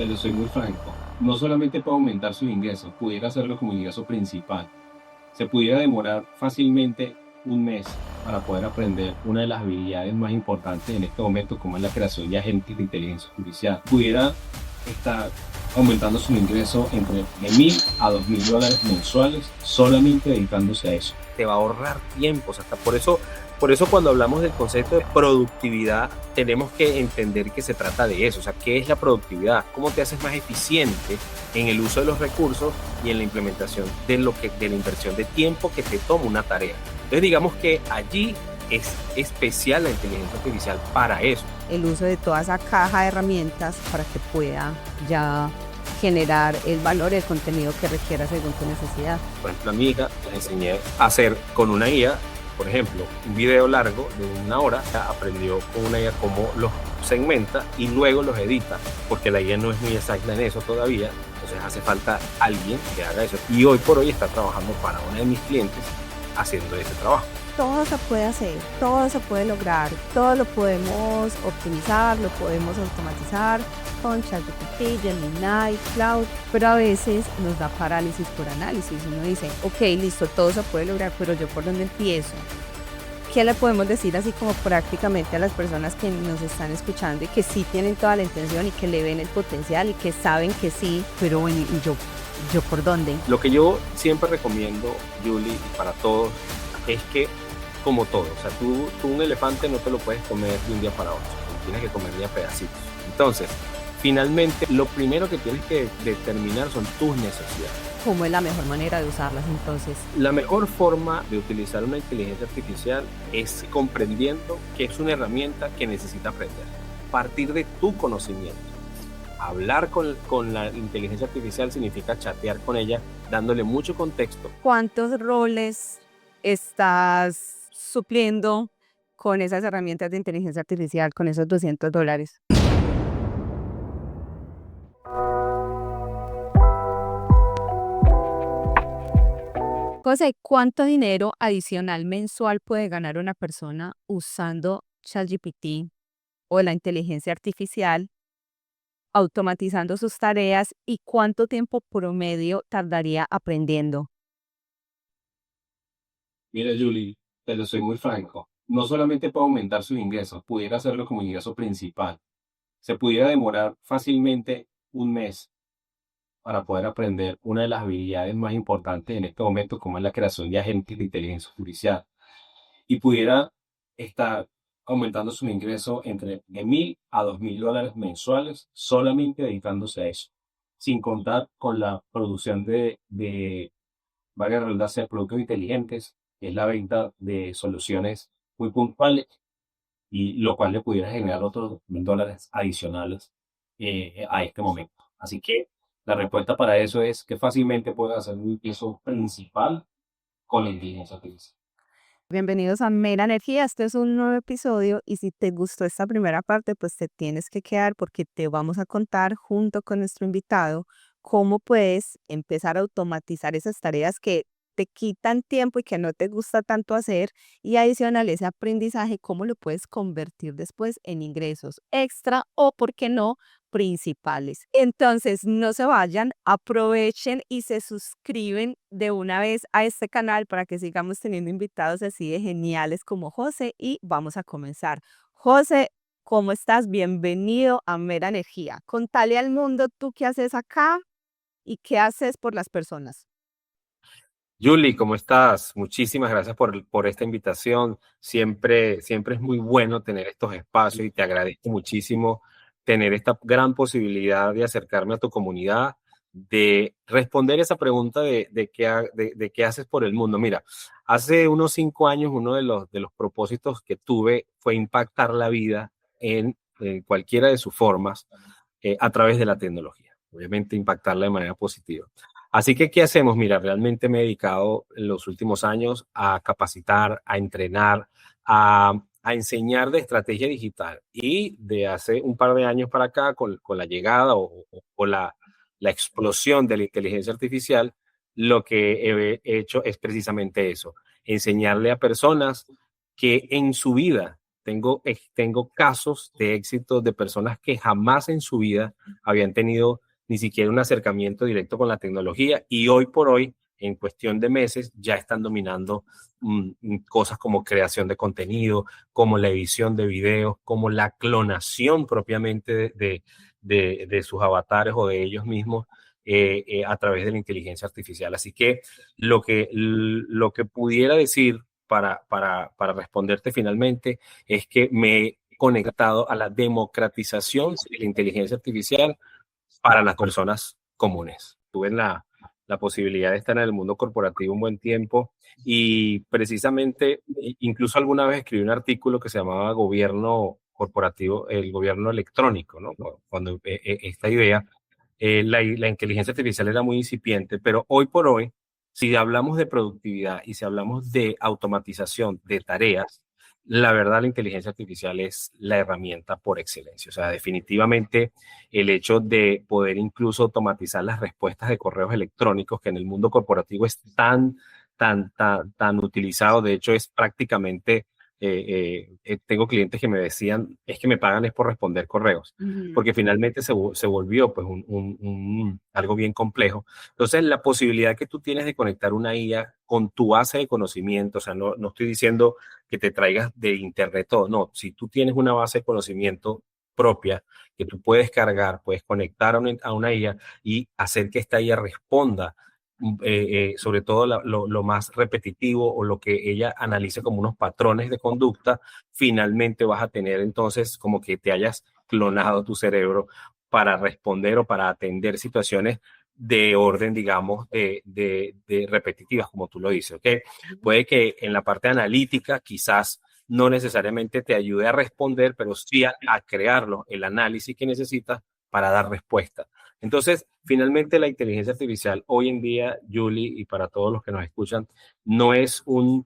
Pero soy muy franco. No solamente puede aumentar sus ingresos, pudiera hacerlo como ingreso principal. Se pudiera demorar fácilmente un mes para poder aprender una de las habilidades más importantes en este momento, como es la creación de agentes de inteligencia artificial. Pudiera estar aumentando su ingreso entre de 1.000 a 2.000 dólares mensuales solamente dedicándose a eso. Te va a ahorrar tiempos, hasta por eso cuando hablamos del concepto de productividad, tenemos que entender que se trata de eso. O sea, ¿qué es la productividad? ¿Cómo te haces más eficiente en el uso de los recursos y en la implementación de la inversión de tiempo que te toma una tarea? Entonces, digamos que allí es especial la inteligencia artificial para eso. El uso de toda esa caja de herramientas para que pueda ya generar el valor y el contenido que requiera según tu necesidad. Por ejemplo, a mi hija le enseñé a hacer con una guía, por ejemplo, un video largo de 1 hora. Ella aprendió con una guía cómo los segmenta y luego los edita, porque la guía no es muy exacta en eso todavía. Entonces hace falta alguien que haga eso. Y hoy por hoy está trabajando para una de mis clientes haciendo ese trabajo. Todo se puede hacer, todo se puede lograr, todo lo podemos optimizar, lo podemos automatizar con ChatGPT, Gemini, Cloud, pero a veces nos da parálisis por análisis. Uno dice, ok, listo, todo se puede lograr, pero ¿yo por dónde empiezo? ¿Qué le podemos decir así como prácticamente a las personas que nos están escuchando y que sí tienen toda la intención y que le ven el potencial y que saben que sí, pero bueno, ¿y yo por dónde? Lo que yo siempre recomiendo, Julie, y para todos, es que, como todo, o sea, tú un elefante no te lo puedes comer de un día para otro, tienes que comer de a pedacitos. Entonces, finalmente, lo primero que tienes que determinar son tus necesidades. ¿Cómo es la mejor manera de usarlas entonces? La mejor forma de utilizar una inteligencia artificial es comprendiendo que es una herramienta que necesita aprender. Partir de tu conocimiento. Hablar con la inteligencia artificial significa chatear con ella, dándole mucho contexto. ¿Cuántos roles estás supliendo con esas herramientas de inteligencia artificial, con esos $200? José, ¿cuánto dinero adicional mensual puede ganar una persona usando ChatGPT o la inteligencia artificial, automatizando sus tareas y cuánto tiempo promedio tardaría aprendiendo? Mira, Julie, pero soy muy franco. No solamente puede aumentar sus ingresos, pudiera hacerlo como ingreso principal. Se pudiera demorar fácilmente un mes para poder aprender una de las habilidades más importantes en este momento, como es la creación de agentes de inteligencia artificial. Y pudiera estar aumentando sus ingresos entre de 1.000 a 2.000 dólares mensuales solamente dedicándose a eso, sin contar con la producción de varias redundancias de productos inteligentes, que es la venta de soluciones muy puntuales y lo cual le pudiera generar otros 2.000 dólares adicionales a este momento. Así que la respuesta para eso es que fácilmente puede hacer un ingreso principal con la inteligencia artificial. Bienvenidos a Mera Energía, este es un nuevo episodio y si te gustó esta primera parte, pues te tienes que quedar porque te vamos a contar junto con nuestro invitado cómo puedes empezar a automatizar esas tareas que te quitan tiempo y que no te gusta tanto hacer y adicional ese aprendizaje, cómo lo puedes convertir después en ingresos extra o, ¿por qué no?, principales. Entonces, no se vayan, aprovechen y se suscriben de una vez a este canal para que sigamos teniendo invitados así de geniales como José y vamos a comenzar. José, ¿cómo estás? Bienvenido a Mera Energía. Contale al mundo tú qué haces acá y qué haces por las personas. Julie, ¿cómo estás? Muchísimas gracias por esta invitación. Siempre es muy bueno tener estos espacios y te agradezco muchísimo tener esta gran posibilidad de acercarme a tu comunidad, de responder esa pregunta de qué haces por el mundo. Mira, hace unos 5 años uno de los propósitos que tuve fue impactar la vida en cualquiera de sus formas a través de la tecnología. Obviamente impactarla de manera positiva. Así que, ¿qué hacemos? Mira, realmente me he dedicado en los últimos años a capacitar, a entrenar, a enseñar de estrategia digital. Y de hace un par de años para acá, con la llegada o la explosión de la inteligencia artificial, lo que he hecho es precisamente eso, enseñarle a personas que en su vida tengo casos de éxito de personas que jamás en su vida habían tenido ni siquiera un acercamiento directo con la tecnología y hoy por hoy, en cuestión de meses, ya están dominando cosas como creación de contenido, como la edición de videos, como la clonación propiamente de sus avatares o de ellos mismos a través de la inteligencia artificial. Así que lo que pudiera decir para responderte finalmente es que me he conectado a la democratización de la inteligencia artificial para las personas comunes. Tuve la posibilidad de estar en el mundo corporativo un buen tiempo y precisamente, incluso alguna vez escribí un artículo que se llamaba Gobierno Corporativo, el gobierno electrónico, ¿no? Cuando esta idea, la inteligencia artificial era muy incipiente, pero hoy por hoy, si hablamos de productividad y si hablamos de automatización de tareas, la verdad la inteligencia artificial es la herramienta por excelencia. O sea, definitivamente el hecho de poder incluso automatizar las respuestas de correos electrónicos, que en el mundo corporativo es tan utilizado, de hecho es prácticamente, tengo clientes que me decían, es que me pagan es por responder correos, porque finalmente se volvió pues algo bien complejo. Entonces, la posibilidad que tú tienes de conectar una IA con tu base de conocimiento, o sea, no estoy diciendo que te traigas de internet todo, no, si tú tienes una base de conocimiento propia que tú puedes cargar, puedes conectar a una IA y hacer que esta IA responda, sobre todo lo más repetitivo o lo que ella analice como unos patrones de conducta, finalmente vas a tener entonces como que te hayas clonado tu cerebro para responder o para atender situaciones de orden, digamos, de repetitivas, como tú lo dices, ¿ok? Puede que en la parte analítica quizás no necesariamente te ayude a responder, pero sí a crearlo, el análisis que necesitas para dar respuesta. Entonces, finalmente la inteligencia artificial hoy en día, Julie, y para todos los que nos escuchan, no es una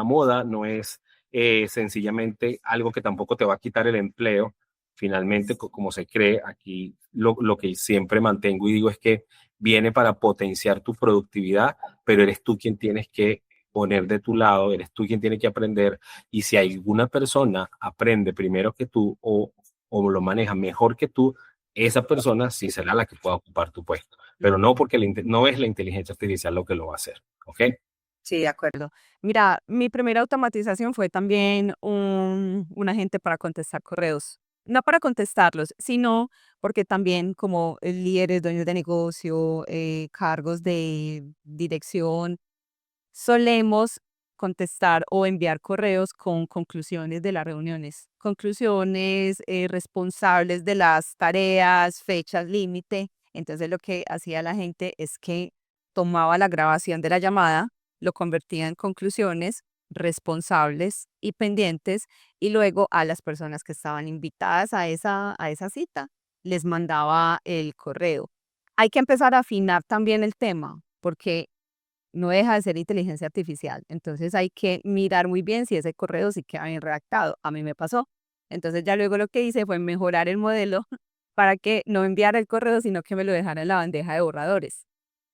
moda, no es sencillamente algo que tampoco te va a quitar el empleo. Finalmente, como se cree, aquí lo que siempre mantengo y digo es que viene para potenciar tu productividad, pero eres tú quien tienes que poner de tu lado, eres tú quien tiene que aprender. Y si alguna persona aprende primero que tú o lo maneja mejor que tú, esa persona sí será la que pueda ocupar tu puesto. Pero no porque no es la inteligencia artificial lo que lo va a hacer. ¿Ok? Sí, de acuerdo. Mira, mi primera automatización fue también un agente para contestar correos. No para contestarlos, sino porque también como líderes, dueños de negocio, cargos de dirección, solemos contestar o enviar correos con conclusiones de las reuniones, conclusiones responsables de las tareas, fechas límite. Entonces lo que hacía la gente es que tomaba la grabación de la llamada, lo convertía en conclusiones responsables y pendientes y luego a las personas que estaban invitadas a esa cita les mandaba el correo. Hay que empezar a afinar también el tema porque no deja de ser inteligencia artificial. Entonces hay que mirar muy bien si ese correo sí queda bien redactado. A mí me pasó. Entonces ya luego lo que hice fue mejorar el modelo para que no enviara el correo, sino que me lo dejara en la bandeja de borradores.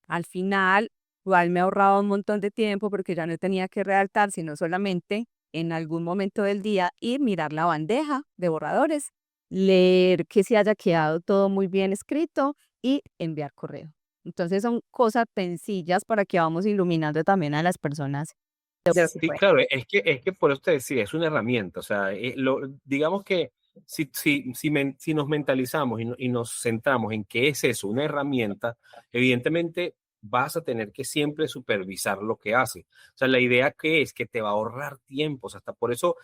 Al final, igual me ahorraba un montón de tiempo porque ya no tenía que redactar, sino solamente en algún momento del día ir, mirar la bandeja de borradores, leer que se haya quedado todo muy bien escrito y enviar correo. Entonces son cosas sencillas para que vamos iluminando también a las personas de lo que Sí, puede. claro, es que por eso te decía, es una herramienta, o sea, digamos que si nos mentalizamos y nos centramos en que es eso, una herramienta, evidentemente vas a tener que siempre supervisar lo que hace. O sea, la idea que es que te va a ahorrar tiempos, hasta por eso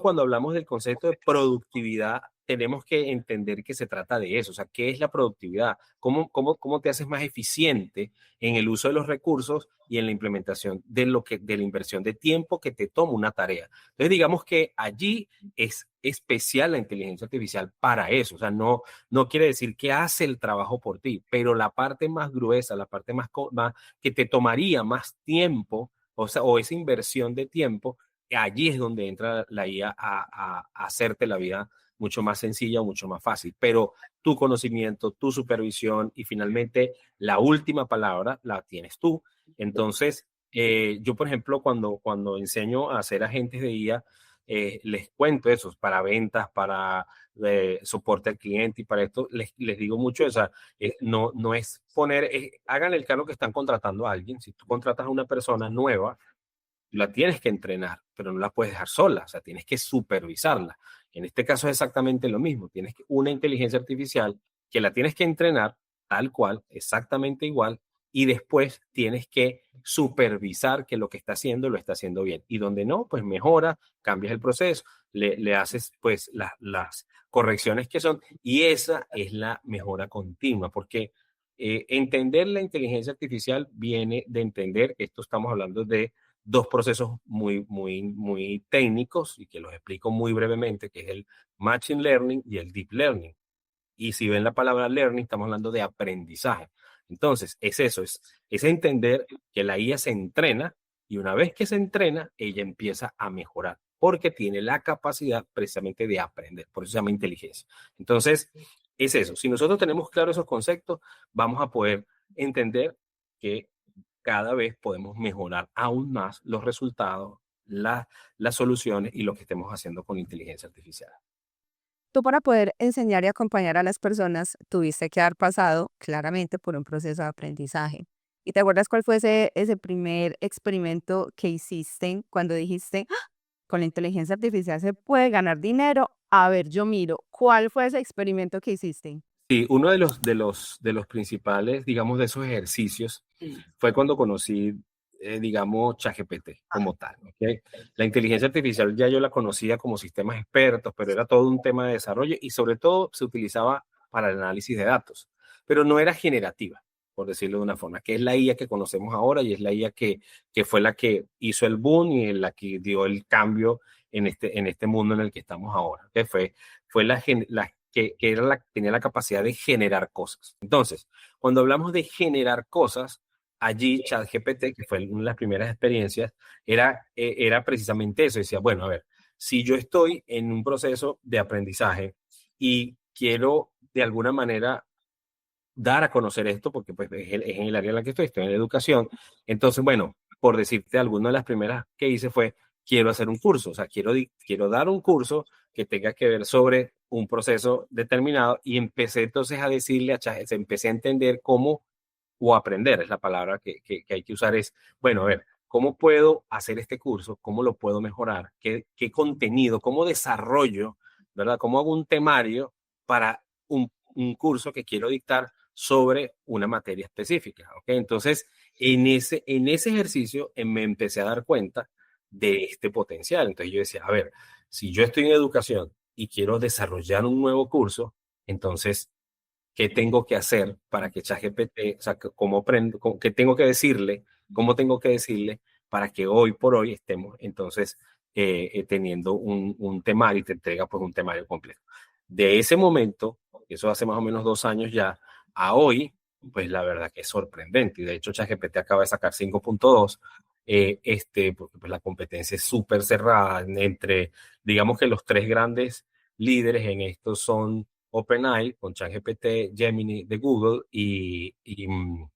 cuando hablamos del concepto de productividad, tenemos que entender que se trata de eso, o sea, ¿qué es la productividad? ¿Cómo te haces más eficiente en el uso de los recursos y en la implementación de la inversión de tiempo que te toma una tarea? Entonces, digamos que allí es especial la inteligencia artificial para eso. O sea, no quiere decir que hace el trabajo por ti, pero la parte más gruesa, la parte más que te tomaría más tiempo, o sea, o esa inversión de tiempo, allí es donde entra la IA a hacerte la vida mucho más sencilla o mucho más fácil. Pero tu conocimiento, tu supervisión y finalmente la última palabra la tienes tú. Entonces, Yo, por ejemplo, cuando enseño a hacer agentes de IA, les cuento eso, para ventas, para soporte al cliente y para esto, les digo mucho, o sea, no es poner, hagan el cargo que están contratando a alguien. Si tú contratas a una persona nueva, la tienes que entrenar, pero no la puedes dejar sola, o sea, tienes que supervisarla. En este caso es exactamente lo mismo, tienes una inteligencia artificial que la tienes que entrenar tal cual, exactamente igual, y después tienes que supervisar que lo que está haciendo lo está haciendo bien. Y donde no, pues mejora, cambias el proceso, le haces pues las correcciones que son, y esa es la mejora continua, porque entender la inteligencia artificial viene de entender, esto estamos hablando de dos procesos muy técnicos y que los explico muy brevemente, que es el Machine Learning y el Deep Learning. Y si ven la palabra learning, estamos hablando de aprendizaje. Entonces, es eso, es entender que la IA se entrena y una vez que se entrena, ella empieza a mejorar porque tiene la capacidad precisamente de aprender. Por eso se llama inteligencia. Entonces, es eso. Si nosotros tenemos claros esos conceptos, vamos a poder entender que cada vez podemos mejorar aún más los resultados, las soluciones y lo que estemos haciendo con inteligencia artificial. Tú para poder enseñar y acompañar a las personas tuviste que haber pasado claramente por un proceso de aprendizaje. ¿Y te acuerdas cuál fue ese primer experimento que hiciste cuando dijiste, "Ah, con la inteligencia artificial se puede ganar dinero"? A ver, yo miro, ¿cuál fue ese experimento que hiciste? Sí, uno de los principales, digamos, de esos ejercicios fue cuando conocí, digamos, ChatGPT como tal, ¿ok? La inteligencia artificial ya yo la conocía como sistemas expertos, pero era todo un tema de desarrollo y sobre todo se utilizaba para el análisis de datos, pero no era generativa, por decirlo de una forma, que es la IA que conocemos ahora y es la IA que fue la que hizo el boom y la que dio el cambio en este mundo en el que estamos ahora, que fue la que era tenía la capacidad de generar cosas. Entonces, cuando hablamos de generar cosas, allí ChatGPT, que fue una de las primeras experiencias, era precisamente eso. Decía, bueno, a ver, si yo estoy en un proceso de aprendizaje y quiero de alguna manera dar a conocer esto, porque pues, es en el área en la que estoy en la educación. Entonces, bueno, por decirte, alguna de las primeras que hice fue, quiero hacer un curso, o sea, quiero dar un curso que tenga que ver sobre un proceso determinado y empecé entonces a decirle a ChatGPT, empecé a entender cómo, o aprender, es la palabra que hay que usar, es, bueno, a ver, ¿cómo puedo hacer este curso? ¿Cómo lo puedo mejorar? ¿Qué contenido? ¿Cómo desarrollo? ¿Verdad? ¿Cómo hago un temario para un curso que quiero dictar sobre una materia específica? ¿Ok? Entonces, en ese ejercicio me empecé a dar cuenta de este potencial. Entonces yo decía, a ver, si yo estoy en educación y quiero desarrollar un nuevo curso, entonces, ¿qué tengo que hacer para que ChatGPT, o sea, cómo aprendo, qué tengo que decirle, cómo tengo que decirle para que hoy por hoy estemos entonces teniendo un temario y te entrega pues un temario completo? De ese momento, eso hace más o menos 2 años ya, a hoy, pues la verdad que es sorprendente. Y de hecho, ChatGPT acaba de sacar 5.2, porque pues la competencia es súper cerrada entre, digamos que los tres grandes líderes en esto son OpenAI con ChatGPT, Gemini de Google y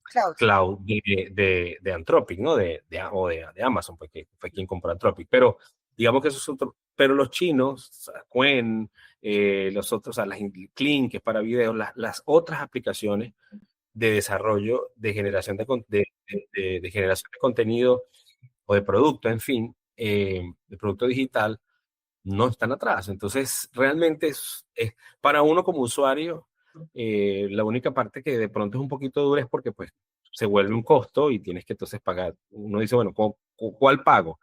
Claro. Cloud de Anthropic, ¿no? O de Amazon, porque fue quien compró Anthropic. Pero digamos que eso es otro. Pero los chinos, o sea, Qwen, los otros, o sea, Kling, que es para videos, las otras aplicaciones de desarrollo, de generación de generación de contenido o de producto, en fin, de producto digital, no están atrás. Entonces, realmente para uno como usuario, la única parte que de pronto es un poquito dura es porque pues se vuelve un costo y tienes que entonces pagar. Uno dice, bueno, ¿cuál pago?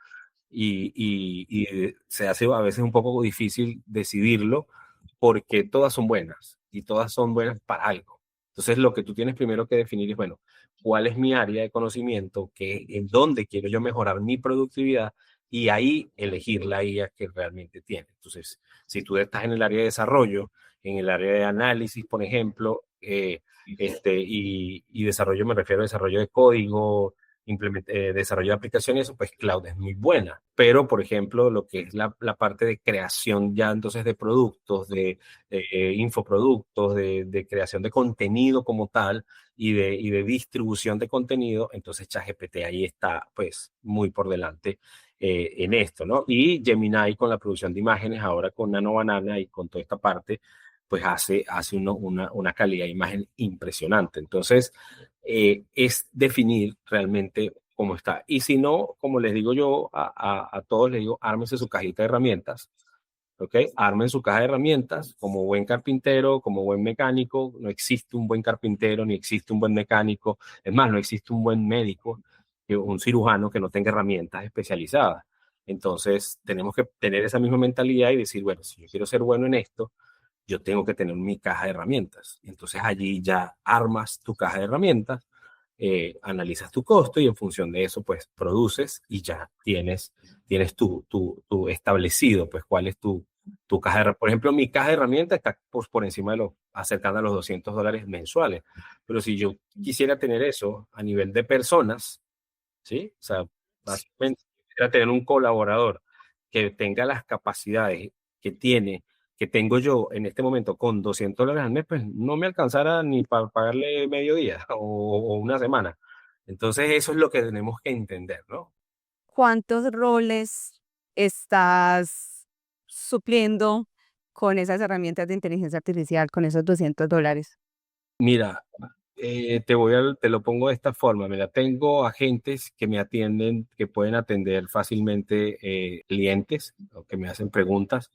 Y se hace a veces un poco difícil decidirlo porque todas son buenas y todas son buenas para algo. Entonces, lo que tú tienes primero que definir es, bueno, ¿cuál es mi área de conocimiento? ¿En dónde quiero yo mejorar mi productividad? Y ahí elegir la IA que realmente tiene. Entonces, si tú estás en el área de desarrollo, en el área de análisis, por ejemplo, y desarrollo me refiero a desarrollo de código, desarrollo de aplicaciones, eso, pues cloud es muy buena. Pero, por ejemplo, lo que es la parte de creación ya entonces de productos, de infoproductos, de creación de contenido como tal y de distribución de contenido, entonces ChatGPT ahí está pues muy por delante en esto, ¿no? Y Gemini con la producción de imágenes, ahora con Nano Banana y con toda esta parte, pues hace una calidad de imagen impresionante. Entonces, es definir realmente cómo está. Y si no, como les digo yo a todos, les digo, ármense su cajita de herramientas, ¿ok? Armen su caja de herramientas como buen carpintero, como buen mecánico. No existe un buen carpintero, ni existe un buen mecánico. Es más, no existe un buen médico, un cirujano que no tenga herramientas especializadas. Entonces, tenemos que tener esa misma mentalidad y decir, bueno, si yo quiero ser bueno en esto, yo tengo que tener mi caja de herramientas. Entonces allí ya armas tu caja de herramientas, analizas tu costo y en función de eso, pues produces y ya tienes tu establecido, pues cuál es tu caja de, por ejemplo, mi caja de herramientas está por encima de acercando a los $200 mensuales. Pero si yo quisiera tener eso a nivel de personas, ¿sí? O sea, básicamente quisiera tener un colaborador que tenga las capacidades que tiene, que tengo yo en este momento con $200 al mes, pues no me alcanzara ni para pagarle medio día o una semana. Entonces eso es lo que tenemos que entender, ¿no? ¿Cuántos roles estás supliendo con esas herramientas de inteligencia artificial, con esos $200? Mira, te lo pongo de esta forma. Mira, tengo agentes que me atienden, que pueden atender fácilmente clientes o que me hacen preguntas.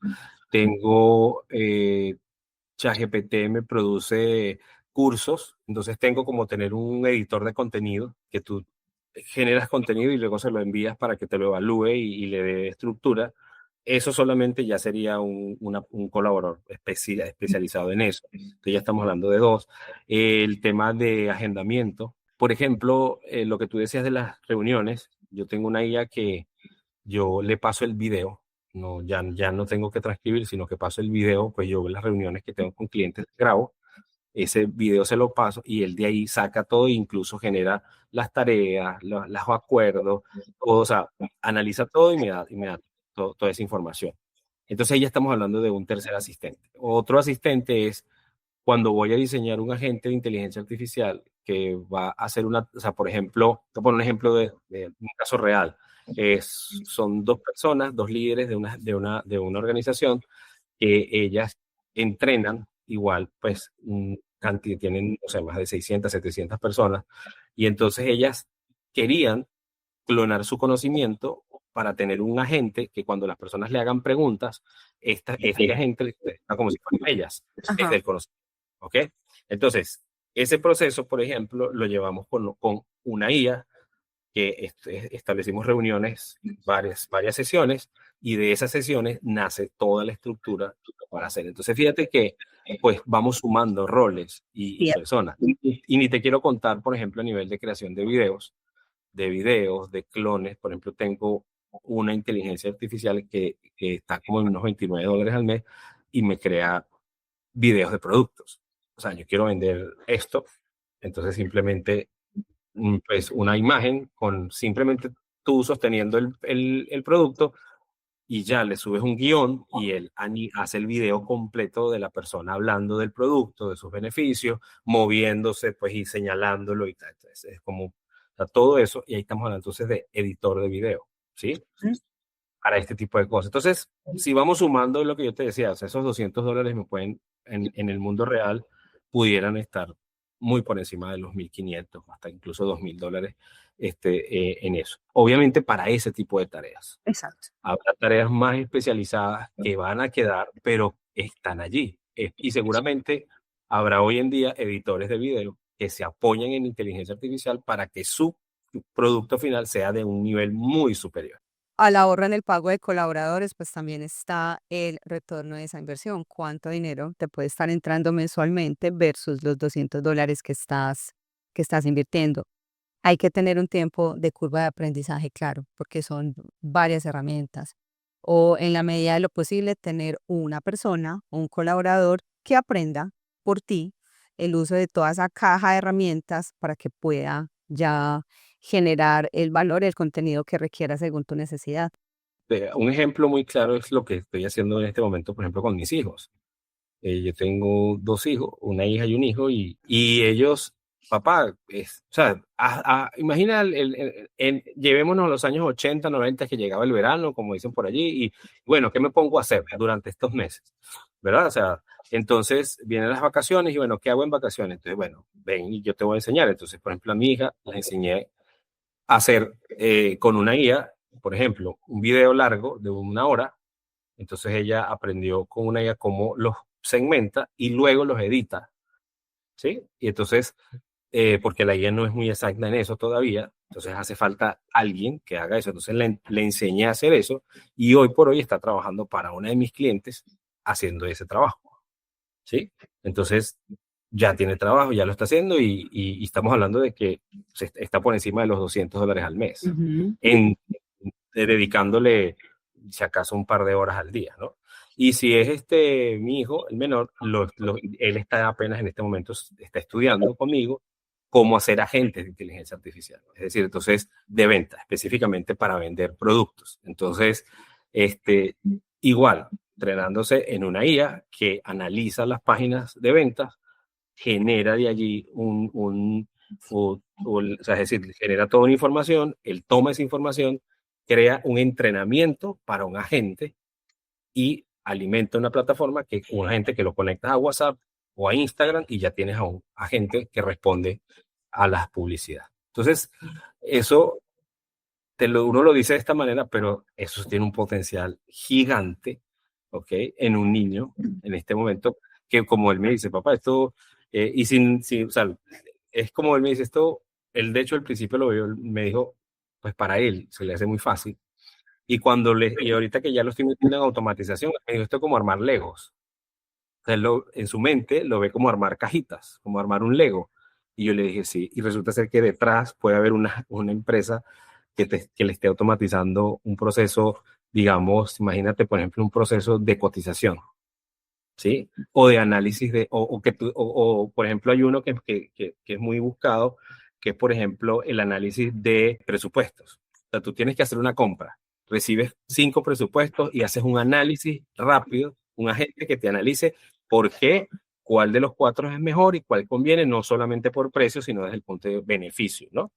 Tengo ChatGPT me produce cursos, entonces tengo como tener un editor de contenido que tú generas contenido y luego se lo envías para que te lo evalúe y le dé estructura. Eso solamente ya sería un colaborador especializado en eso. Entonces ya estamos hablando de dos. El tema de agendamiento. Por ejemplo, lo que tú decías de las reuniones, yo tengo una IA que yo le paso el video, no, ya no tengo que transcribir, sino que paso el video, pues yo las reuniones que tengo con clientes grabo, ese video se lo paso y él de ahí saca todo e incluso genera las tareas, los acuerdos, todo, o sea, analiza todo y me da toda esa información. Entonces ahí ya estamos hablando de un tercer asistente. Otro asistente es cuando voy a diseñar un agente de inteligencia artificial que va a hacer o sea, por ejemplo, te pongo un ejemplo de un caso real. Son dos personas, dos líderes de una organización que ellas entrenan igual, pues, tienen, o sea, más de 600, 700 personas, y entonces ellas querían clonar su conocimiento para tener un agente que cuando las personas le hagan preguntas, este agente está como si fueran ellas, desde Ajá. el conocimiento. ¿Ok? Entonces, ese proceso, por ejemplo, lo llevamos con una IA que establecimos reuniones, varias sesiones, y de esas sesiones nace toda la estructura para hacer. Entonces, fíjate que pues vamos sumando roles y Bien. personas. Y ni te quiero contar, por ejemplo, a nivel de creación de clones. Por ejemplo, tengo una inteligencia artificial que está como en unos $29 al mes y me crea videos de productos. O sea, yo quiero vender esto, entonces simplemente pues una imagen con simplemente tú sosteniendo el producto y ya le subes un guión y él hace el video completo de la persona hablando del producto, de sus beneficios, moviéndose pues y señalándolo y tal. Entonces, es como, o sea, todo eso, y ahí estamos hablando entonces de editor de video, ¿sí? Para este tipo de cosas. Entonces, si vamos sumando lo que yo te decía, o sea, esos $200 me pueden, en el mundo real, pudieran estar muy por encima de los 1.500, hasta incluso $2.000 en eso. Obviamente para ese tipo de tareas. Exacto. Habrá tareas más especializadas que van a quedar, pero están allí. Y seguramente habrá hoy en día editores de video que se apoyan en inteligencia artificial para que su producto final sea de un nivel muy superior. Al ahorro en el pago de colaboradores, pues también está el retorno de esa inversión. ¿Cuánto dinero te puede estar entrando mensualmente versus los $200 que estás invirtiendo? Hay que tener un tiempo de curva de aprendizaje, claro, porque son varias herramientas. O en la medida de lo posible, tener una persona, un colaborador que aprenda por ti el uso de toda esa caja de herramientas para que pueda ya generar el valor, el contenido que requiera según tu necesidad. Un ejemplo muy claro es lo que estoy haciendo en este momento, por ejemplo, con mis hijos. Yo tengo 2 hijos, una hija y un hijo, y ellos, papá, o sea, imagina, llevémonos a los años 80, 90, que llegaba el verano, como dicen por allí, y bueno, ¿qué me pongo a hacer durante estos meses? ¿Verdad? O sea, entonces vienen las vacaciones y bueno, ¿qué hago en vacaciones? Entonces, bueno, ven y yo te voy a enseñar. Entonces, por ejemplo, a mi hija la enseñé a hacer con una guía, por ejemplo, un video largo de 1 hora. Entonces ella aprendió con una guía cómo los segmenta y luego los edita, ¿sí? Y entonces, porque la guía no es muy exacta en eso todavía, entonces hace falta alguien que haga eso. Entonces le enseñé a hacer eso y hoy por hoy está trabajando para una de mis clientes haciendo ese trabajo, ¿sí? Entonces ya tiene trabajo, ya lo está haciendo y estamos hablando de que está por encima de los $200 al mes, dedicándole si acaso un par de horas al día, ¿no? Y si es mi hijo, el menor, él está apenas en este momento, está estudiando conmigo cómo hacer agentes de inteligencia artificial. Es decir, entonces, de venta, específicamente para vender productos. Entonces, igual, entrenándose en una IA que analiza las páginas de ventas, genera de allí o sea, es decir, genera toda una información, él toma esa información, crea un entrenamiento para un agente y alimenta una plataforma que un agente que lo conecta a WhatsApp o a Instagram y ya tienes a un agente que responde a las publicidades. Entonces, eso uno lo dice de esta manera, pero eso tiene un potencial gigante, ¿ok? En un niño, en este momento, que como él me dice, papá, esto, o sea, es como él me dice esto, él de hecho al principio lo vio, me dijo, pues para él se le hace muy fácil. Y ahorita que ya lo estoy metiendo en automatización, me dijo, esto es como armar Legos. O sea, en su mente lo ve como armar cajitas, como armar un Lego. Y yo le dije, sí, y resulta ser que detrás puede haber una empresa que le esté automatizando un proceso, digamos, imagínate, por ejemplo, un proceso de cotización, ¿sí? O de análisis por ejemplo, hay uno que es muy buscado, que es, por ejemplo, el análisis de presupuestos. O sea, tú tienes que hacer una compra, recibes 5 presupuestos y haces un análisis rápido, un agente que te analice por qué, cuál de los 4 es mejor y cuál conviene, no solamente por precio, sino desde el punto de beneficio, ¿no?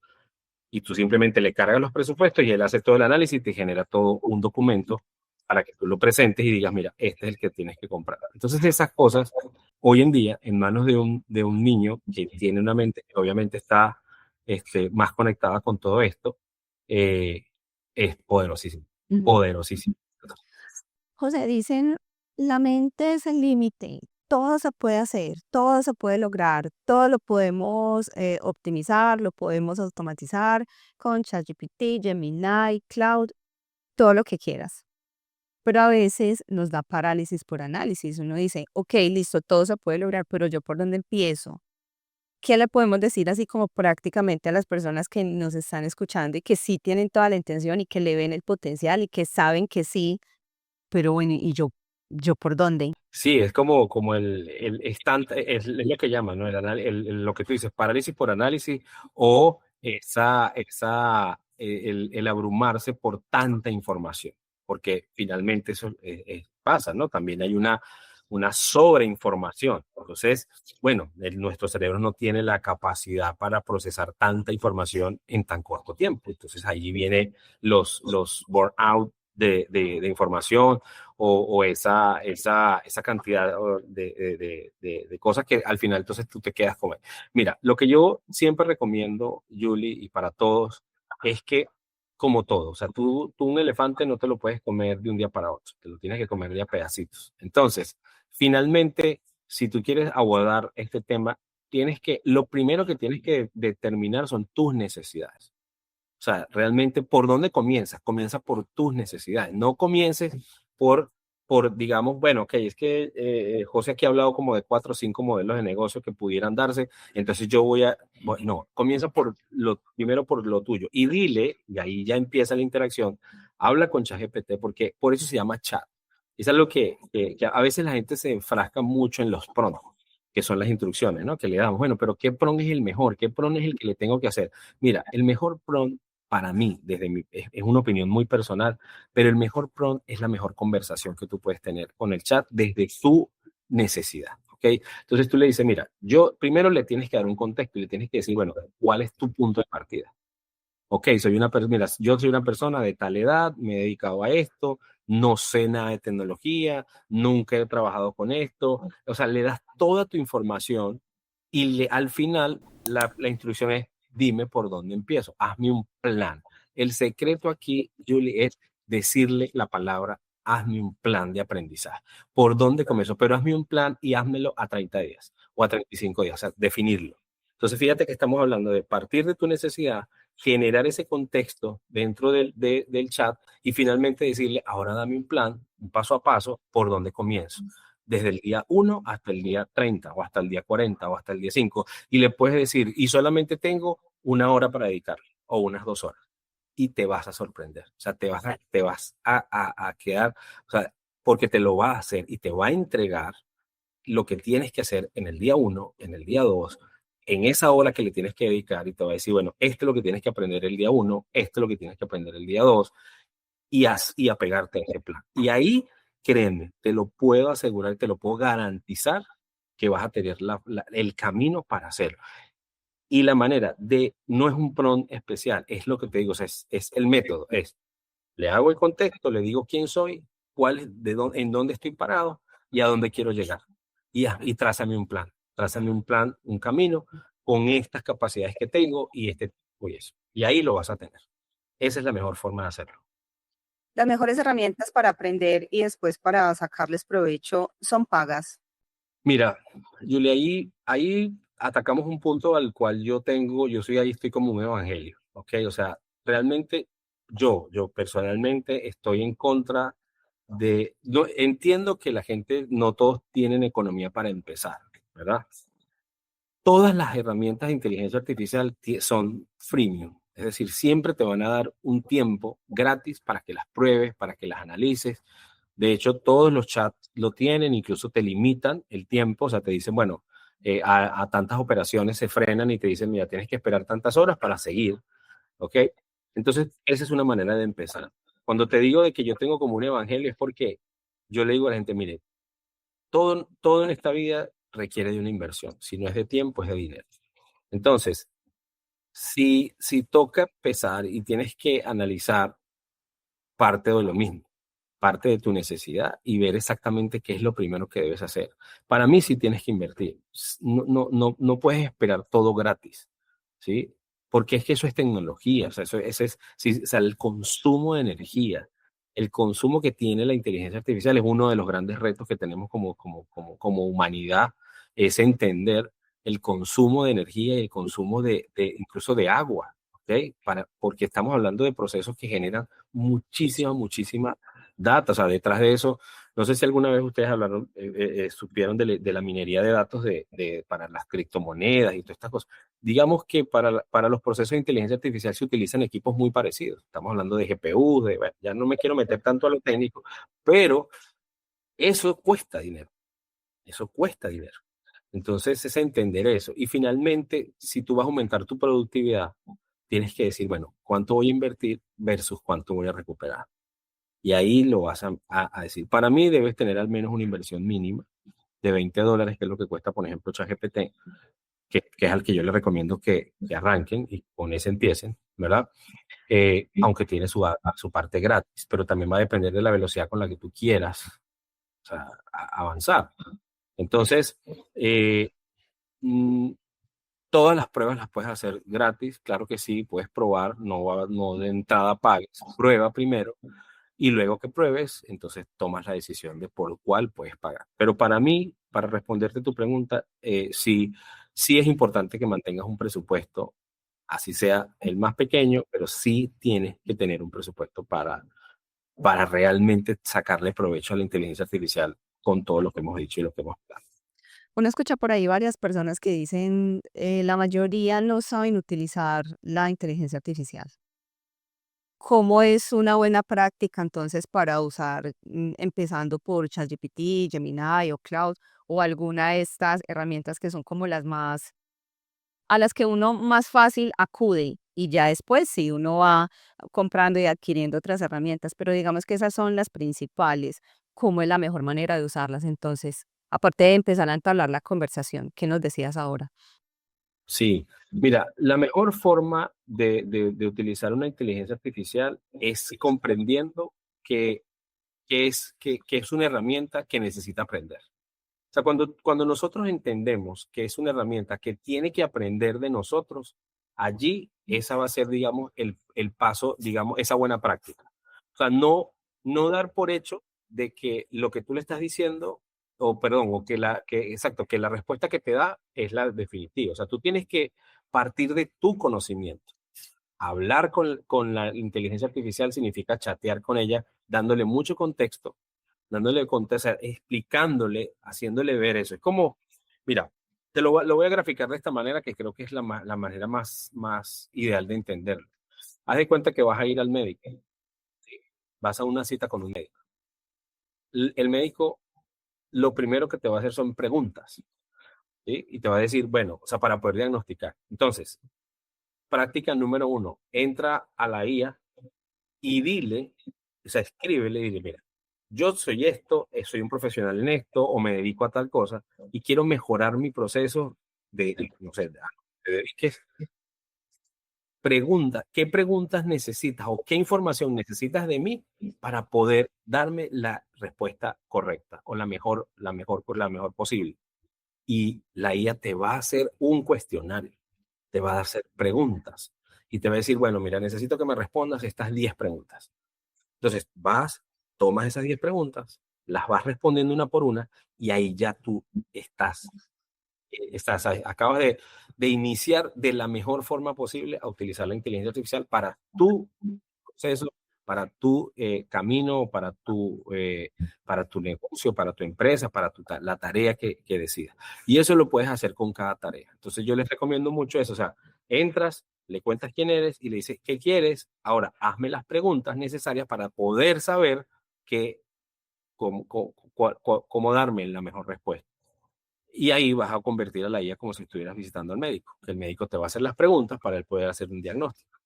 Y tú simplemente le cargas los presupuestos y él hace todo el análisis y te genera todo un documento para que tú lo presentes y digas, mira, este es el que tienes que comprar. Entonces esas cosas, hoy en día, en manos de un niño que tiene una mente que obviamente está más conectada con todo esto, es poderosísimo, poderosísimo. José, dicen, la mente es el límite, todo se puede hacer, todo se puede lograr, todo lo podemos optimizar, lo podemos automatizar con ChatGPT, Gemini, Cloud, todo lo que quieras. Pero a veces nos da parálisis por análisis. Uno dice, ok, listo, todo se puede lograr, pero ¿yo por dónde empiezo? ¿Qué le podemos decir así como prácticamente a las personas que nos están escuchando y que sí tienen toda la intención y que le ven el potencial y que saben que sí, pero bueno, ¿y yo por dónde? Sí, es como es lo que llaman, ¿no? Lo que tú dices, parálisis por análisis o el abrumarse por tanta información, porque finalmente eso pasa, ¿no? También hay una sobreinformación. Entonces, bueno, nuestro cerebro no tiene la capacidad para procesar tanta información en tan corto tiempo. Entonces, ahí viene los burnout de información o esa cantidad de cosas que al final entonces tú te quedas con él. Mira, lo que yo siempre recomiendo, Julie, y para todos, es que como todo, o sea, tú un elefante no te lo puedes comer de un día para otro, te lo tienes que comer de a pedacitos. Entonces, finalmente, si tú quieres abordar este tema, lo primero que tienes que determinar son tus necesidades. O sea, realmente, ¿por dónde comienzas? Comienza por tus necesidades. No comiences digamos, bueno, ok, es que José aquí ha hablado como de 4 o 5 modelos de negocio que pudieran darse, entonces no, comienza primero por lo tuyo y dile, y ahí ya empieza la interacción, habla con ChatGPT, porque por eso se llama chat. Es algo que a veces la gente se enfrasca mucho en los prompts, que son las instrucciones, ¿no? Que le damos, bueno, pero ¿qué prompt es el mejor? ¿Qué prompt es el que le tengo que hacer? Mira, el mejor prompt para mí, es una opinión muy personal, pero el mejor prompt es la mejor conversación que tú puedes tener con el chat desde tu necesidad, ¿ok? Entonces tú le dices, mira, yo primero le tienes que dar un contexto y le tienes que decir, bueno, ¿cuál es tu punto de partida? Ok, mira, yo soy una persona de tal edad, me he dedicado a esto, no sé nada de tecnología, nunca he trabajado con esto. O sea, le das toda tu información y al final la instrucción es, dime por dónde empiezo, hazme un plan. El secreto aquí, Julie, es decirle la palabra, hazme un plan de aprendizaje. ¿Por dónde comienzo? Pero hazme un plan y házmelo a 30 días o a 35 días, o sea, definirlo. Entonces, fíjate que estamos hablando de partir de tu necesidad, generar ese contexto dentro del chat y finalmente decirle, ahora dame un plan, un paso a paso, por dónde comienzo. Desde el día 1 hasta el día 30 o hasta el día 40 o hasta el día 5. Y le puedes decir, y solamente tengo 1 hora para dedicarle o unas 2 horas. Y te vas a sorprender. O sea, te vas a quedar, o sea, porque te lo va a hacer y te va a entregar lo que tienes que hacer en el día 1, en el día 2, en esa hora que le tienes que dedicar y te va a decir, bueno, esto es lo que tienes que aprender el día 1, esto es lo que tienes que aprender el día 2 y apegarte a ese plan. Y ahí, créeme, te lo puedo asegurar, te lo puedo garantizar que vas a tener el camino para hacerlo. Y la manera no es un prompt especial, es lo que te digo, o sea, es el método, le hago el contexto, le digo quién soy, en dónde estoy parado y a dónde quiero llegar. Y trázame un plan, un camino con estas capacidades que tengo y este tipo y eso. Y ahí lo vas a tener. Esa es la mejor forma de hacerlo. Las mejores herramientas para aprender y después para sacarles provecho son pagas. Mira, Julia, ahí atacamos un punto al cual estoy como un evangelio, ¿ok? O sea, realmente yo personalmente estoy en contra no, entiendo que la gente, no todos tienen economía para empezar, ¿verdad? Todas las herramientas de inteligencia artificial son freemium, es decir, siempre te van a dar un tiempo gratis para que las pruebes, para que las analices. De hecho, todos los chats lo tienen, incluso te limitan el tiempo, o sea, te dicen, bueno, a tantas operaciones se frenan y te dicen, mira, tienes que esperar tantas horas para seguir, ¿ok? Entonces, esa es una manera de empezar. Cuando te digo de que yo tengo como un evangelio es porque yo le digo a la gente, mire, todo en esta vida requiere de una inversión. Si no es de tiempo, es de dinero. Entonces, si toca pesar y tienes que analizar parte de lo mismo, parte de tu necesidad y ver exactamente qué es lo primero que debes hacer. Para mí sí tienes que invertir. No puedes esperar todo gratis, ¿sí? Porque es que eso es tecnología, o sea, eso es, sí, o sea, el consumo de energía, el consumo que tiene la inteligencia artificial es uno de los grandes retos que tenemos como humanidad, es entender el consumo de energía y el consumo incluso de agua, ¿ok? Porque estamos hablando de procesos que generan muchísima data, o sea, detrás de eso, no sé si alguna vez ustedes supieron de la minería de datos para las criptomonedas y todas estas cosas. Digamos que para los procesos de inteligencia artificial se utilizan equipos muy parecidos. Estamos hablando de GPU, bueno, ya no me quiero meter tanto a lo técnico, pero eso cuesta dinero. Eso cuesta dinero. Entonces es entender eso. Y finalmente, si tú vas a aumentar tu productividad, tienes que decir, bueno, ¿cuánto voy a invertir versus cuánto voy a recuperar? Y ahí lo vas a decir. Para mí debes tener al menos una inversión mínima de $20, que es lo que cuesta, por ejemplo, ChatGPT, que es al que yo les recomiendo que arranquen y con ese empiecen, ¿verdad? Aunque tiene su parte gratis, pero también va a depender de la velocidad con la que tú quieras, o sea, avanzar. Entonces, mm, todas las pruebas las puedes hacer gratis, claro que sí, puedes probar, no de entrada pagues, prueba primero y luego que pruebes, entonces tomas la decisión de por cuál puedes pagar. Pero para mí, para responderte tu pregunta, sí es importante que mantengas un presupuesto, así sea el más pequeño, pero sí tienes que tener un presupuesto para realmente sacarle provecho a la inteligencia artificial con todo lo que hemos dicho y lo que hemos hablado. Uno escucha por ahí varias personas que dicen, la mayoría no saben utilizar la inteligencia artificial. ¿Cómo es una buena práctica entonces para usar, empezando por ChatGPT, Gemini o Claude o alguna de estas herramientas que son como las más, a las que uno más fácil acude y ya después sí uno va comprando y adquiriendo otras herramientas, pero digamos que esas son las principales. ¿Cómo es la mejor manera de usarlas entonces? Aparte de empezar a entablar la conversación, ¿qué nos decías ahora? Sí, mira, la mejor forma de utilizar una inteligencia artificial es comprendiendo que, que es una herramienta que necesita aprender. O sea, cuando nosotros entendemos que es una herramienta que tiene que aprender de nosotros, allí esa va a ser, digamos, el paso, digamos, esa buena práctica. O sea, no dar por hecho de que lo que tú le estás diciendo, o perdón, o exacto, que la respuesta que te da es la definitiva. O sea, tú tienes que partir de tu conocimiento. Hablar con la inteligencia artificial significa chatear con ella, dándole mucho contexto, o sea, explicándole, haciéndole ver eso. Es como, mira, lo voy a graficar de esta manera que creo que es la manera más ideal de entenderlo. Haz de cuenta que vas a ir al médico, ¿sí? Vas a una cita con un médico. El médico lo primero que te va a hacer son preguntas, ¿sí? Y te va a decir, bueno, o sea, para poder diagnosticar. Entonces, práctica número 1, entra a la IA y dile, o sea, escríbele y dile, mira, yo soy esto, soy un profesional en esto o me dedico a tal cosa y quiero mejorar mi proceso no sé, ¿qué pregunta, qué preguntas necesitas o qué información necesitas de mí para poder darme la respuesta correcta o la mejor posible? Y la IA te va a hacer un cuestionario, te va a hacer preguntas y te va a decir, bueno, mira, necesito que me respondas estas 10 preguntas. Entonces, tomas esas 10 preguntas, las vas respondiendo una por una y ahí ya tú estás, acabas de iniciar de la mejor forma posible a utilizar la inteligencia artificial para tu proceso, para tu camino, para tu negocio, para tu empresa, para la tarea que decidas. Y eso lo puedes hacer con cada tarea. Entonces yo les recomiendo mucho eso. O sea, entras, le cuentas quién eres y le dices qué quieres. Ahora, hazme las preguntas necesarias para poder saber cómo darme la mejor respuesta. Y ahí vas a convertir a la IA como si estuvieras visitando al médico. El médico te va a hacer las preguntas para él poder hacer un diagnóstico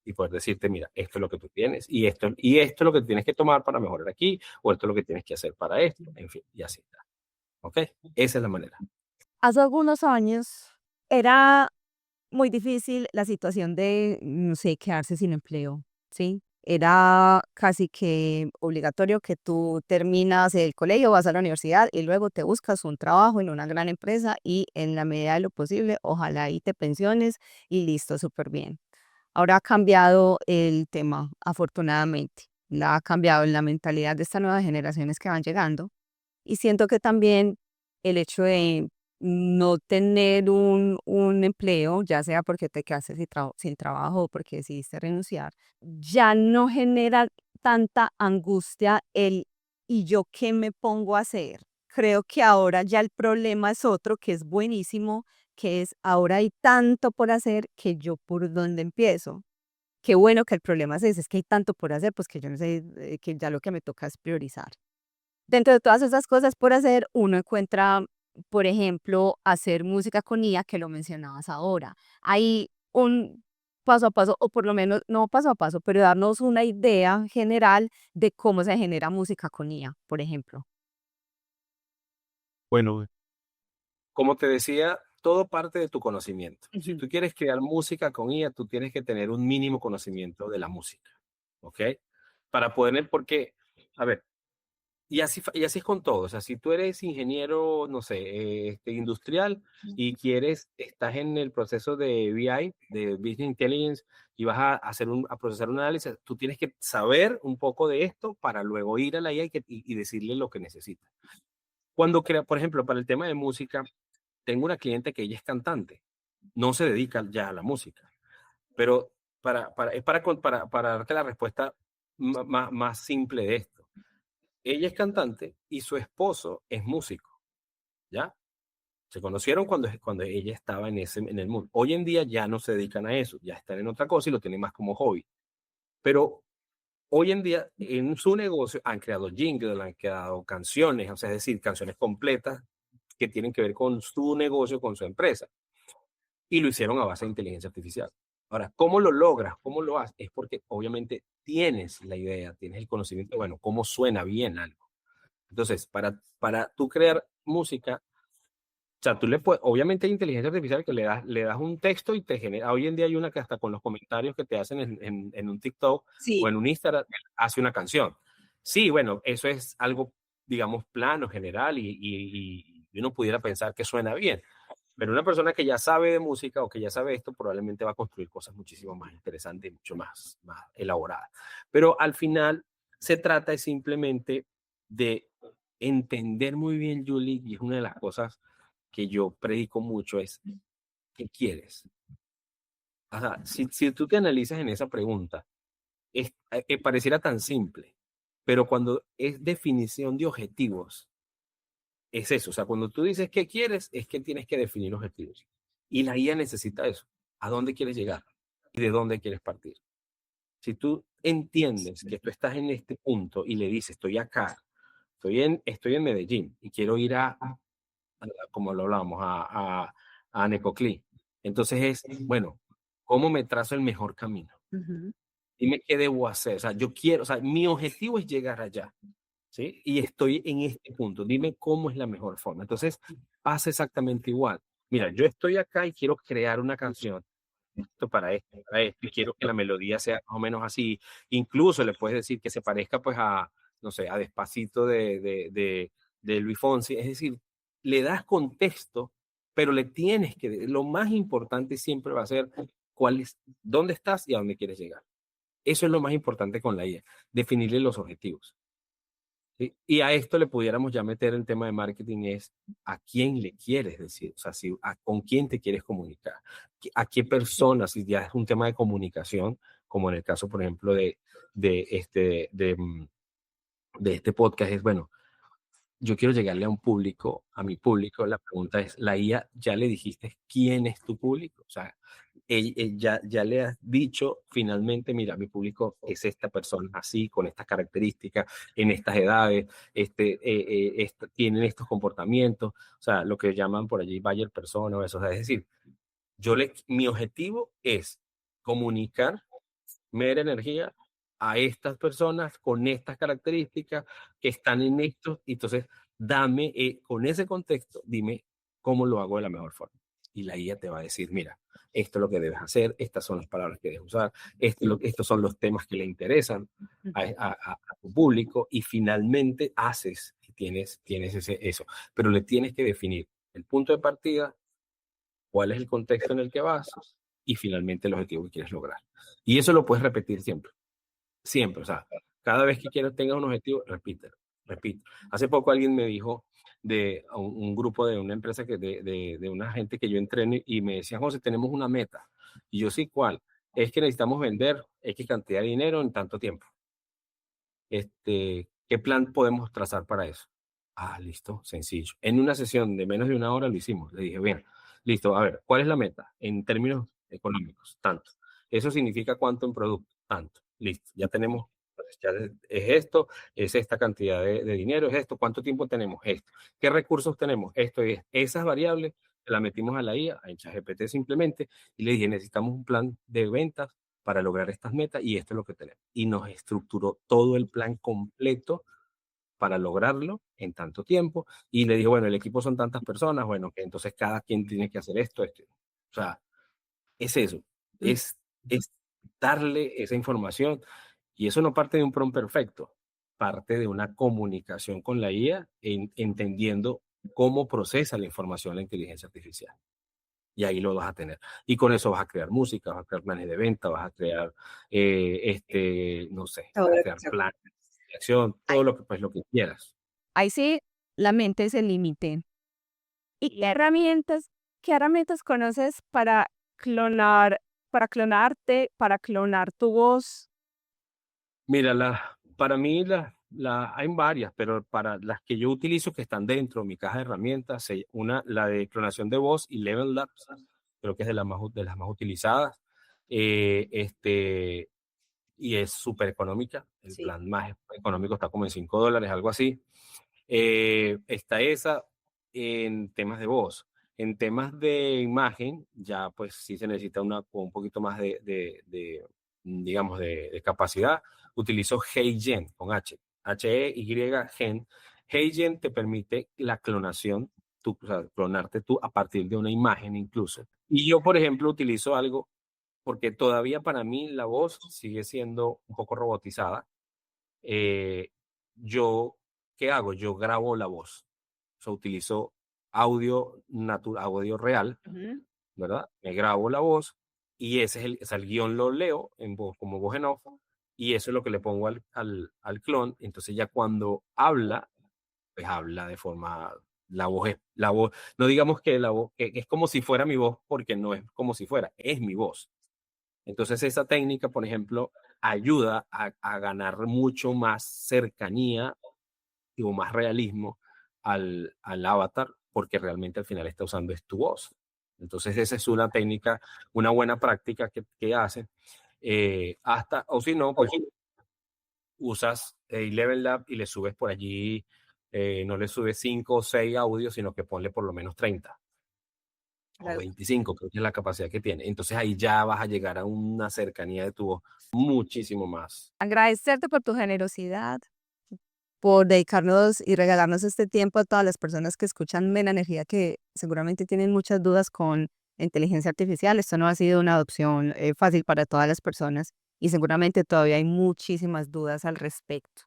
y poder decirte, mira, esto es lo que tú tienes y esto es lo que tienes que tomar para mejorar aquí o esto es lo que tienes que hacer para esto, en fin, y así está. ¿Ok? Esa es la manera. Hace algunos años era muy difícil la situación de, no sé, quedarse sin empleo, ¿sí? Era casi que obligatorio que tú terminas el colegio, vas a la universidad y luego te buscas un trabajo en una gran empresa y en la medida de lo posible, ojalá y te pensiones y listo, súper bien. Ahora ha cambiado el tema, afortunadamente. Ha cambiado la mentalidad de estas nuevas generaciones que van llegando. Y siento que también el hecho de no tener un empleo, ya sea porque te quedaste sin trabajo o porque decidiste renunciar, ya no genera tanta angustia el ¿y yo qué me pongo a hacer? Creo que ahora ya el problema es otro que es buenísimo, que es ahora hay tanto por hacer que yo por dónde empiezo. Qué bueno que el problema es ese, es que hay tanto por hacer, pues que yo no sé, que ya lo que me toca es priorizar. Dentro de todas esas cosas por hacer, uno encuentra, por ejemplo, hacer música con IA, que lo mencionabas ahora. Hay un paso a paso, o por lo menos, no paso a paso, pero darnos una idea general de cómo se genera música con IA, por ejemplo. Bueno, como te decía, todo parte de tu conocimiento. Si Ujú. tú quieres crear música con IA, tú tienes que tener un mínimo conocimiento de la música. ¿Ok? Para poder, porque, a ver, y así es con todo. O sea, si tú eres ingeniero, no sé, industrial y estás en el proceso de BI, de Business Intelligence, y vas a procesar un análisis, tú tienes que saber un poco de esto para luego ir a la IA y decirle lo que necesita. Cuando crea, por ejemplo, para el tema de música, tengo una cliente que ella es cantante, no se dedica ya a la música, pero para darte la respuesta más simple de esto. Ella es cantante y su esposo es músico, ¿ya? Se conocieron cuando ella estaba en el mundo. Hoy en día ya no se dedican a eso, ya están en otra cosa y lo tienen más como hobby. Pero hoy en día en su negocio han creado jingles, han creado canciones, o sea, es decir, canciones completas que tienen que ver con su negocio, con su empresa. Y lo hicieron a base de inteligencia artificial. Ahora, ¿cómo lo logras? ¿Cómo lo haces? Es porque obviamente tienes la idea, tienes el conocimiento, bueno, cómo suena bien algo. Entonces, para tú crear música, o sea, tú le puedes, obviamente hay inteligencia artificial que le das un texto y te genera, hoy en día hay una que hasta con los comentarios que te hacen en un TikTok o Sí. en un Instagram, hace una canción. Sí, bueno, eso es algo, digamos, plano, general y uno pudiera pensar que suena bien. Pero una persona que ya sabe de música o que ya sabe esto, probablemente va a construir cosas muchísimo más interesantes y mucho más elaboradas. Pero al final se trata simplemente de entender muy bien, Julie, y es una de las cosas que yo predico mucho, es ¿qué quieres? O sea, si tú te analizas en esa pregunta, pareciera tan simple, pero cuando es definición de objetivos, es eso. O sea, cuando tú dices qué quieres, es que tienes que definir objetivos. Y la IA necesita eso. ¿A dónde quieres llegar? ¿Y de dónde quieres partir? Si tú entiendes que tú estás en este punto y le dices, estoy acá, estoy en Medellín y quiero ir como lo hablábamos, a Necoclí. Entonces es, bueno, ¿cómo me trazo el mejor camino? Ujú. Dime qué debo hacer. O sea, yo quiero, o sea, mi objetivo es llegar allá. ¿Sí? Y estoy en este punto. Dime cómo es la mejor forma. Entonces, pasa exactamente igual. Mira, yo estoy acá y quiero crear una canción para esto, y quiero que la melodía sea más o menos así. Incluso le puedes decir que se parezca, pues, no sé, a Despacito de Luis Fonsi. Es decir, le das contexto, pero le tienes que, lo más importante siempre va a ser dónde estás y a dónde quieres llegar. Eso es lo más importante con la IA, definirle los objetivos. ¿Sí? Y a esto le pudiéramos ya meter el tema de marketing es a quién le quieres decir, o sea, con quién te quieres comunicar, a qué personas, si ya es un tema de comunicación, como en el caso, por ejemplo, de este podcast, es bueno, yo quiero llegarle a un público, a mi público, la pregunta es, ¿la IA ya le dijiste quién es tu público? O sea, ya le has dicho finalmente, mira, mi público es esta persona así, con estas características, en estas edades, tienen estos comportamientos, o sea, lo que llaman por allí buyer persona o eso. O sea, es decir, mi objetivo es comunicar mera energía a estas personas con estas características que están en esto. Entonces, dame, con ese contexto, dime cómo lo hago de la mejor forma. Y la IA te va a decir, mira, esto es lo que debes hacer, estas son las palabras que debes usar, estos son los temas que le interesan a tu público y finalmente haces y tienes eso. Pero le tienes que definir el punto de partida, cuál es el contexto en el que vas y finalmente el objetivo que quieres lograr. Y eso lo puedes repetir siempre, siempre. O sea, cada vez que quieras tengas un objetivo, repítelo, repito. Hace poco alguien me dijo de un grupo de una empresa de una gente que yo entreno y me decían, José, tenemos una meta. Y yo sí, ¿cuál? Es que necesitamos vender X cantidad de dinero en tanto tiempo. ¿Qué plan podemos trazar para eso? Ah, listo, sencillo. En una sesión de menos de una hora lo hicimos. Le dije, bien, listo, a ver, ¿cuál es la meta? En términos económicos, tanto. Eso significa cuánto en producto, tanto. Listo, ya tenemos, pues, ya es esto, es esta cantidad de dinero, es esto, ¿cuánto tiempo tenemos? Esto. ¿Qué recursos tenemos? Esto y esas variables la metimos a la IA, a ChatGPT simplemente, y le dije, necesitamos un plan de ventas para lograr estas metas y esto es lo que tenemos. Y nos estructuró todo el plan completo para lograrlo en tanto tiempo. Y le dijo, bueno, el equipo son tantas personas, bueno, que entonces cada quien tiene que hacer esto, esto. O sea, es eso, es darle esa información. Y eso no parte de un prompt perfecto, parte de una comunicación con la IA, entendiendo cómo procesa la información la inteligencia artificial. Y ahí lo vas a tener. Y con eso vas a crear música, vas a crear planes de venta, vas a crear, no sé, Todo vas a lo crear que se- planes de acción, Ahí, todo lo que quieras. ahí sí, la mente es el límite. ¿Y qué herramientas conoces para clonarte, para clonar tu voz? Mira, para mí hay varias, pero para las que yo utilizo que están dentro de mi caja de herramientas, la de clonación de voz y Level Labs, creo que es de las más utilizadas. Eh, este, y es súper económica. El Sí. plan más económico está como en $5, algo así. Está esa en temas de voz. En temas de imagen, ya pues sí se necesita un poquito más digamos, de capacidad. Utilizo HeyGen con H, H-E-Y-Gen. HeyGen te permite la clonación, o sea, clonarte tú a partir de una imagen incluso. Y yo, por ejemplo, utilizo algo porque todavía para mí la voz sigue siendo un poco robotizada. eh, yo, ¿Qué hago? Yo grabo la voz. O sea, utilizo audio natural, audio real, Ujú. ¿verdad? Me grabo la voz y ese es o sea, el guión lo leo en voz, como voz en off, y eso es lo que le pongo al clon. Entonces ya cuando habla, pues habla de forma, la voz, no digamos que la voz, que es como si fuera mi voz, porque no es como si fuera, es mi voz. Entonces esa técnica, por ejemplo, ayuda a ganar mucho más cercanía o más realismo al avatar, porque realmente al final está usando es tu voz. Entonces esa es una técnica, una buena práctica que hacen. O si no, pues usas Level Lab y le subes por allí, no le subes 5 o 6 audios, sino que ponle por lo menos 30 o Claro. 25, creo que es la capacidad que tiene. Entonces ahí ya vas a llegar a una cercanía de tu voz muchísimo más. Agradecerte por tu generosidad, por dedicarnos y regalarnos este tiempo a todas las personas que escuchan Mena Energía, que seguramente tienen muchas dudas con la inteligencia artificial. Esto no ha sido una adopción fácil para todas las personas y seguramente todavía hay muchísimas dudas al respecto.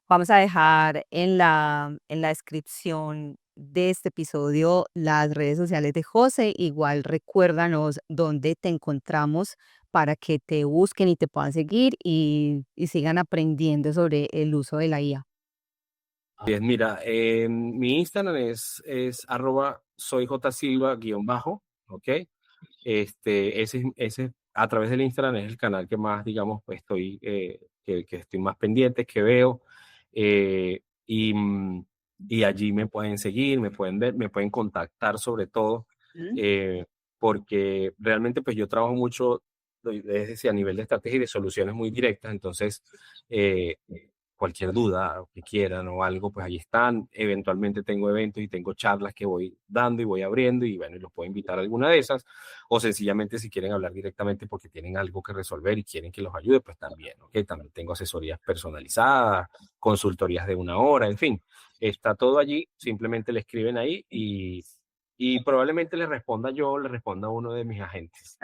Vamos a dejar en la descripción de este episodio las redes sociales de José. Igual recuérdanos dónde te encontramos para que te busquen y te puedan seguir y sigan aprendiendo sobre el uso de la IA. Bien, mira, mi Instagram es @soyjsilva _, ¿ok? Ese a través del Instagram es el canal que más, digamos, pues, que estoy más pendiente, que veo. eh, y, mm, y allí me pueden seguir, me pueden ver, me pueden contactar sobre todo, ¿Mm? eh, porque realmente pues yo trabajo mucho, es decir, a nivel de estrategia y de soluciones muy directas. Entonces, eh, cualquier duda que quieran o algo, pues ahí están. Eventualmente tengo eventos y tengo charlas que voy dando y voy abriendo, y bueno, y los puedo invitar a alguna de esas, o sencillamente si quieren hablar directamente porque tienen algo que resolver y quieren que los ayude, pues también, ¿ok? También tengo asesorías personalizadas, consultorías de 1 hora, en fin, está todo allí. Simplemente le escriben ahí y probablemente le responda yo, le responda uno de mis agentes.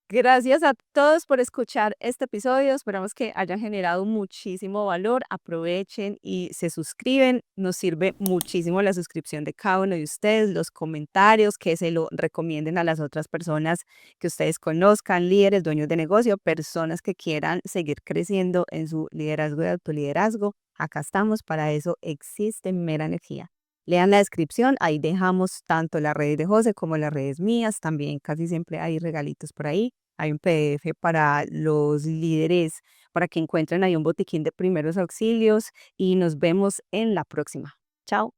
Gracias a todos por escuchar este episodio. Esperamos que hayan generado muchísimo valor. Aprovechen y se suscriben. Nos sirve muchísimo la suscripción de cada uno de ustedes, los comentarios, que se lo recomienden a las otras personas que ustedes conozcan, líderes, dueños de negocio, personas que quieran seguir creciendo en su liderazgo y autoliderazgo. Acá estamos, para eso existe Mera Energía. Lean la descripción, ahí dejamos tanto las redes de José como las redes mías. También casi siempre hay regalitos por ahí. Hay un PDF para los líderes, para que encuentren ahí un botiquín de primeros auxilios y nos vemos en la próxima. Chao.